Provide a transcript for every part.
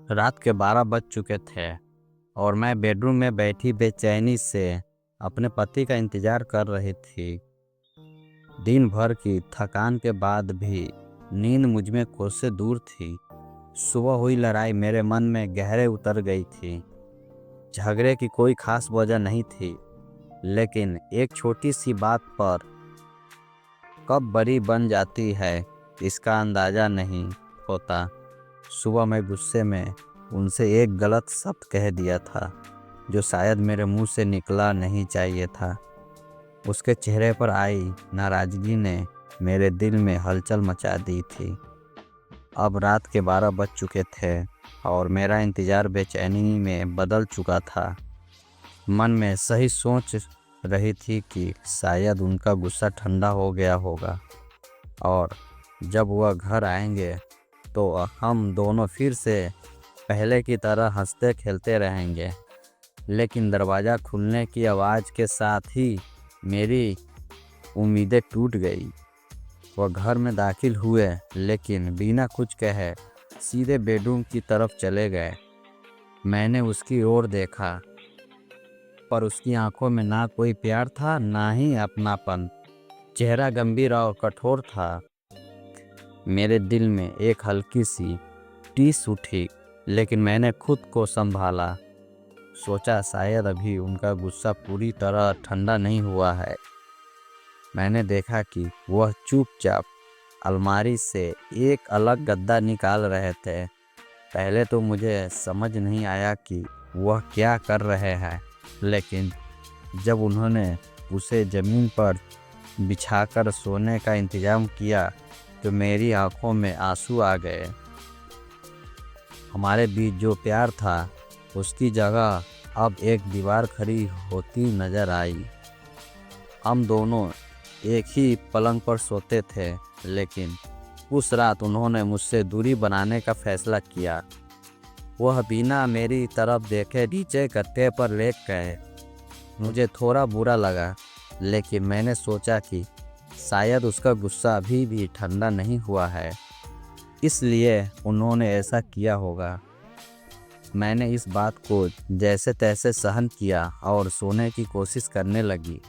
रात के 12 बज चुके थे और मैं बेडरूम में बैठी बेचैनी से अपने पति का इंतज़ार कर रही थी। दिन भर की थकान के बाद भी नींद मुझ में कोसों दूर थी। सुबह हुई लड़ाई मेरे मन में गहरे उतर गई थी। झगड़े की कोई खास वजह नहीं थी, लेकिन एक छोटी सी बात पर कब बड़ी बन जाती है इसका अंदाज़ा नहीं होता। सुबह मैं गुस्से में उनसे एक गलत शब्द कह दिया था, जो शायद मेरे मुंह से निकला नहीं चाहिए था। उसके चेहरे पर आई नाराज़गी ने मेरे दिल में हलचल मचा दी थी। अब रात के 12 बज चुके थे और मेरा इंतज़ार बेचैनी में बदल चुका था। मन में सही सोच रही थी कि शायद उनका गुस्सा ठंडा हो गया होगा और जब वह घर आएंगे तो हम दोनों फिर से पहले की तरह हंसते खेलते रहेंगे। लेकिन दरवाज़ा खुलने की आवाज़ के साथ ही मेरी उम्मीदें टूट गई। वह घर में दाखिल हुए, लेकिन बिना कुछ कहे सीधे बेडरूम की तरफ चले गए। मैंने उसकी ओर देखा, पर उसकी आंखों में ना कोई प्यार था, ना ही अपनापन। चेहरा गंभीर और कठोर था। मेरे दिल में एक हल्की सी टीस उठी, लेकिन मैंने खुद को संभाला। सोचा शायद अभी उनका गुस्सा पूरी तरह ठंडा नहीं हुआ है। मैंने देखा कि वह चुपचाप अलमारी से एक अलग गद्दा निकाल रहे थे। पहले तो मुझे समझ नहीं आया कि वह क्या कर रहे हैं, लेकिन जब उन्होंने उसे ज़मीन पर बिछाकर सोने का इंतज़ाम किया तो मेरी आंखों में आंसू आ गए। हमारे बीच जो प्यार था उसकी जगह अब एक दीवार खड़ी होती नज़र आई। हम दोनों एक ही पलंग पर सोते थे, लेकिन उस रात उन्होंने मुझसे दूरी बनाने का फैसला किया। वह बिना मेरी तरफ देखे नीचे गद्दे पर लेट गए। मुझे थोड़ा बुरा लगा, लेकिन मैंने सोचा कि शायद उसका गुस्सा अभी भी ठंडा नहीं हुआ है, इसलिए उन्होंने ऐसा किया होगा। मैंने इस बात को जैसे तैसे सहन किया और सोने की कोशिश करने लगी।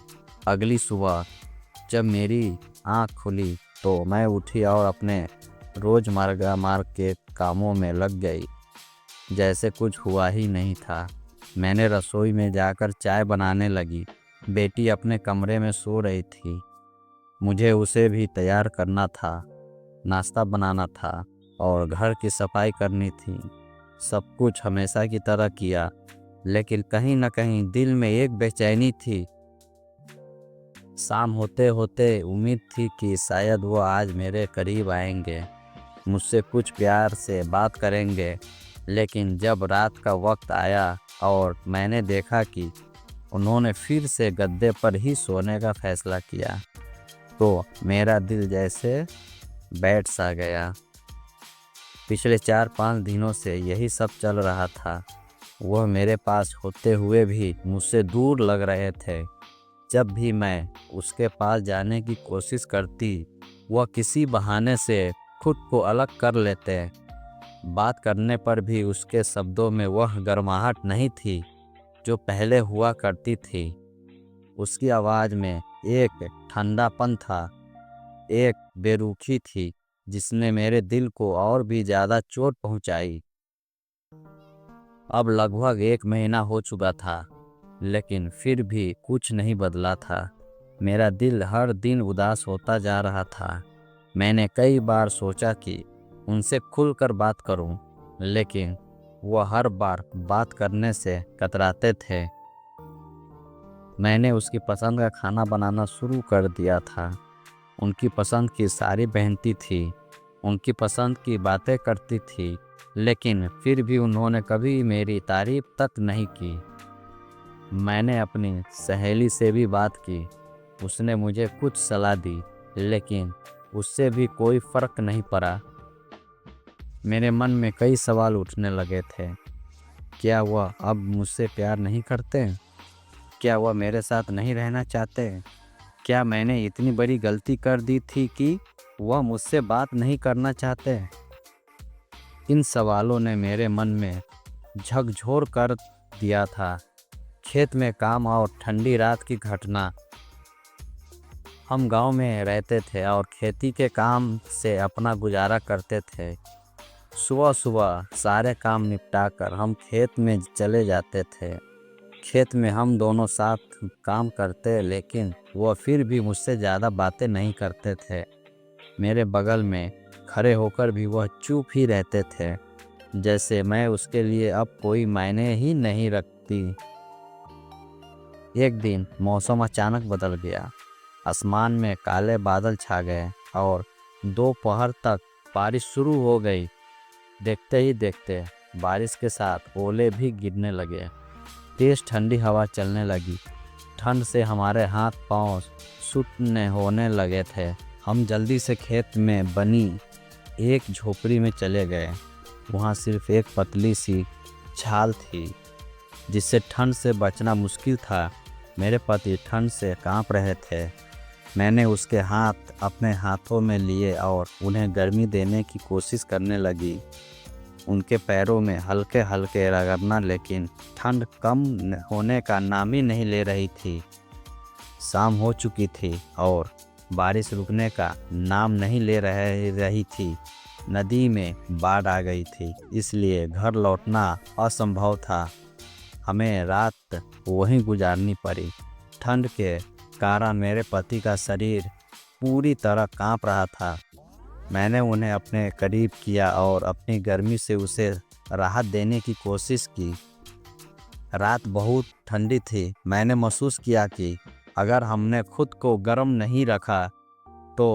अगली सुबह जब मेरी आँख खुली तो मैं उठी और अपने रोज़मर्रा के कामों में लग गई, जैसे कुछ हुआ ही नहीं था। मैंने रसोई में जाकर चाय बनाने लगी। बेटी अपने कमरे में सो रही थी। मुझे उसे भी तैयार करना था, नाश्ता बनाना था और घर की सफाई करनी थी। सब कुछ हमेशा की तरह किया, लेकिन कहीं न कहीं दिल में एक बेचैनी थी। शाम होते होते उम्मीद थी कि शायद वो आज मेरे करीब आएंगे, मुझसे कुछ प्यार से बात करेंगे। लेकिन जब रात का वक्त आया और मैंने देखा कि उन्होंने फिर से गद्दे पर ही सोने का फैसला किया, तो मेरा दिल जैसे बैठ सा गया। पिछले 4-5 दिनों से यही सब चल रहा था। वह मेरे पास होते हुए भी मुझसे दूर लग रहे थे। जब भी मैं उसके पास जाने की कोशिश करती, वह किसी बहाने से खुद को अलग कर लेते। बात करने पर भी उसके शब्दों में वह गर्माहट नहीं थी जो पहले हुआ करती थी। उसकी आवाज़ में एक ठंडापन था, एक बेरुखी थी जिसने मेरे दिल को और भी ज़्यादा चोट पहुंचाई। अब लगभग 1 महीना हो चुका था, लेकिन फिर भी कुछ नहीं बदला था। मेरा दिल हर दिन उदास होता जा रहा था। मैंने कई बार सोचा कि उनसे खुलकर बात करूं, लेकिन वह हर बार बात करने से कतराते थे। मैंने उसकी पसंद का खाना बनाना शुरू कर दिया था। उनकी पसंद की साड़ी पहनती थी, उनकी पसंद की बातें करती थी, लेकिन फिर भी उन्होंने कभी मेरी तारीफ तक नहीं की। मैंने अपनी सहेली से भी बात की। उसने मुझे कुछ सलाह दी, लेकिन उससे भी कोई फ़र्क नहीं पड़ा। मेरे मन में कई सवाल उठने लगे थे। क्या वह अब मुझसे प्यार नहीं करते? क्या वह मेरे साथ नहीं रहना चाहते? क्या मैंने इतनी बड़ी गलती कर दी थी कि वह मुझसे बात नहीं करना चाहते? इन सवालों ने मेरे मन में झकझोर कर दिया था। खेत में काम और ठंडी रात की घटना। हम गांव में रहते थे और खेती के काम से अपना गुजारा करते थे। सुबह सुबह सारे काम निपटाकर हम खेत में चले जाते थे। खेत में हम दोनों साथ काम करते, लेकिन वह फिर भी मुझसे ज़्यादा बातें नहीं करते थे। मेरे बगल में खड़े होकर भी वह चुप ही रहते थे, जैसे मैं उसके लिए अब कोई मायने ही नहीं रखती। एक दिन मौसम अचानक बदल गया। आसमान में काले बादल छा गए और दोपहर तक बारिश शुरू हो गई। देखते ही देखते बारिश के साथ ओले भी गिरने लगे। तेज ठंडी हवा चलने लगी। ठंड से हमारे हाथ पांव सुन्न होने लगे थे। हम जल्दी से खेत में बनी एक झोपड़ी में चले गए। वहाँ सिर्फ एक पतली सी छाल थी, जिससे ठंड से बचना मुश्किल था। मेरे पति ठंड से कांप रहे थे। मैंने उसके हाथ अपने हाथों में लिए और उन्हें गर्मी देने की कोशिश करने लगी। उनके पैरों में हल्के हल्के रगड़ना, लेकिन ठंड कम होने का नाम ही नहीं ले रही थी। शाम हो चुकी थी और बारिश रुकने का नाम नहीं ले रही थी। नदी में बाढ़ आ गई थी, इसलिए घर लौटना असंभव था। हमें रात वहीं गुजारनी पड़ी। ठंड के कारण मेरे पति का शरीर पूरी तरह कांप रहा था। मैंने उन्हें अपने करीब किया और अपनी गर्मी से उसे राहत देने की कोशिश की। रात बहुत ठंडी थी। मैंने महसूस किया कि अगर हमने खुद को गर्म नहीं रखा तो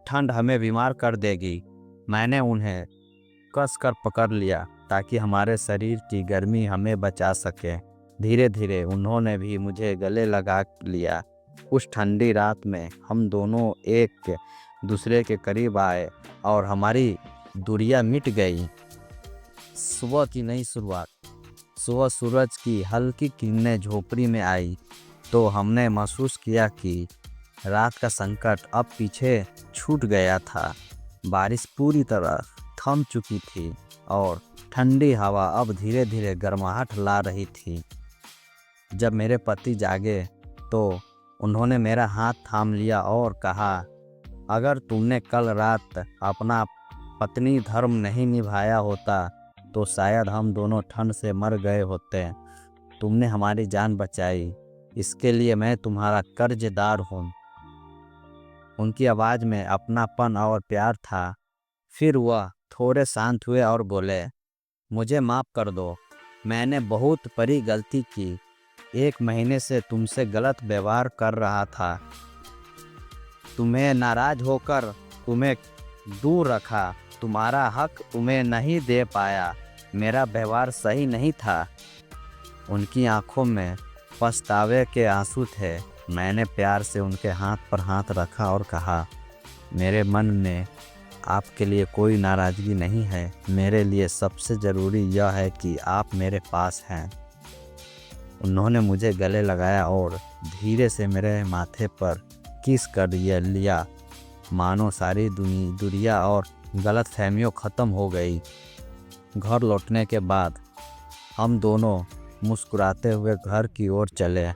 ठंड हमें बीमार कर देगी। मैंने उन्हें कसकर पकड़ लिया ताकि हमारे शरीर की गर्मी हमें बचा सके। धीरे धीरे उन्होंने भी मुझे गले लगा लिया। उस ठंडी रात में हम दोनों एक दूसरे के करीब आए और हमारी दूरियां मिट गई। सुबह की नई शुरुआत। सुबह सूरज की हल्की किरणें झोपड़ी में आई तो हमने महसूस किया कि रात का संकट अब पीछे छूट गया था। बारिश पूरी तरह थम चुकी थी और ठंडी हवा अब धीरे धीरे गर्माहट ला रही थी। जब मेरे पति जागे तो उन्होंने मेरा हाथ थाम लिया और कहा, अगर तुमने कल रात अपना पत्नी धर्म नहीं निभाया होता तो शायद हम दोनों ठंड से मर गए होते। तुमने हमारी जान बचाई, इसके लिए मैं तुम्हारा कर्जदार हूँ। उनकी आवाज़ में अपनापन और प्यार था। फिर वह थोड़े शांत हुए और बोले, मुझे माफ़ कर दो, मैंने बहुत बड़ी गलती की। 1 महीने से तुमसे गलत व्यवहार कर रहा था। तुम्हें नाराज़ होकर तुम्हें दूर रखा। तुम्हारा हक तुम्हें नहीं दे पाया। मेरा व्यवहार सही नहीं था। उनकी आंखों में पछतावे के आंसू थे। मैंने प्यार से उनके हाथ पर हाथ रखा और कहा, मेरे मन में आपके लिए कोई नाराज़गी नहीं है। मेरे लिए सबसे ज़रूरी यह है कि आप मेरे पास हैं। उन्होंने मुझे गले लगाया और धीरे से मेरे माथे पर किस कर लिया, मानो सारी दुनिया और गलतफहमियों ख़त्म हो गई। घर लौटने के बाद हम दोनों मुस्कुराते हुए घर की ओर चले।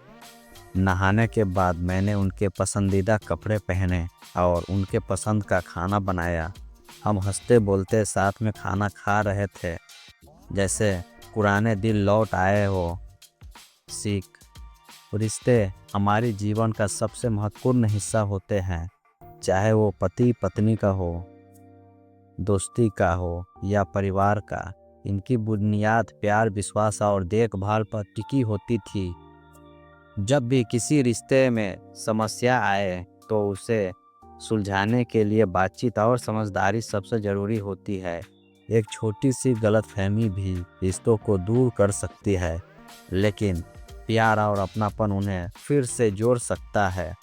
नहाने के बाद मैंने उनके पसंदीदा कपड़े पहने और उनके पसंद का खाना बनाया। हम हंसते बोलते साथ में खाना खा रहे थे, जैसे पुराने दिन लौट आए हो। सीख, रिश्ते हमारे जीवन का सबसे महत्वपूर्ण हिस्सा होते हैं, चाहे वो पति पत्नी का हो, दोस्ती का हो या परिवार का। इनकी बुनियाद प्यार, विश्वास और देखभाल पर टिकी होती थी। जब भी किसी रिश्ते में समस्या आए तो उसे सुलझाने के लिए बातचीत और समझदारी सबसे ज़रूरी होती है। एक छोटी सी गलतफहमी भी रिश्तों को दूर कर सकती है, लेकिन प्यार और अपनापन उन्हें फिर से जोड़ सकता है।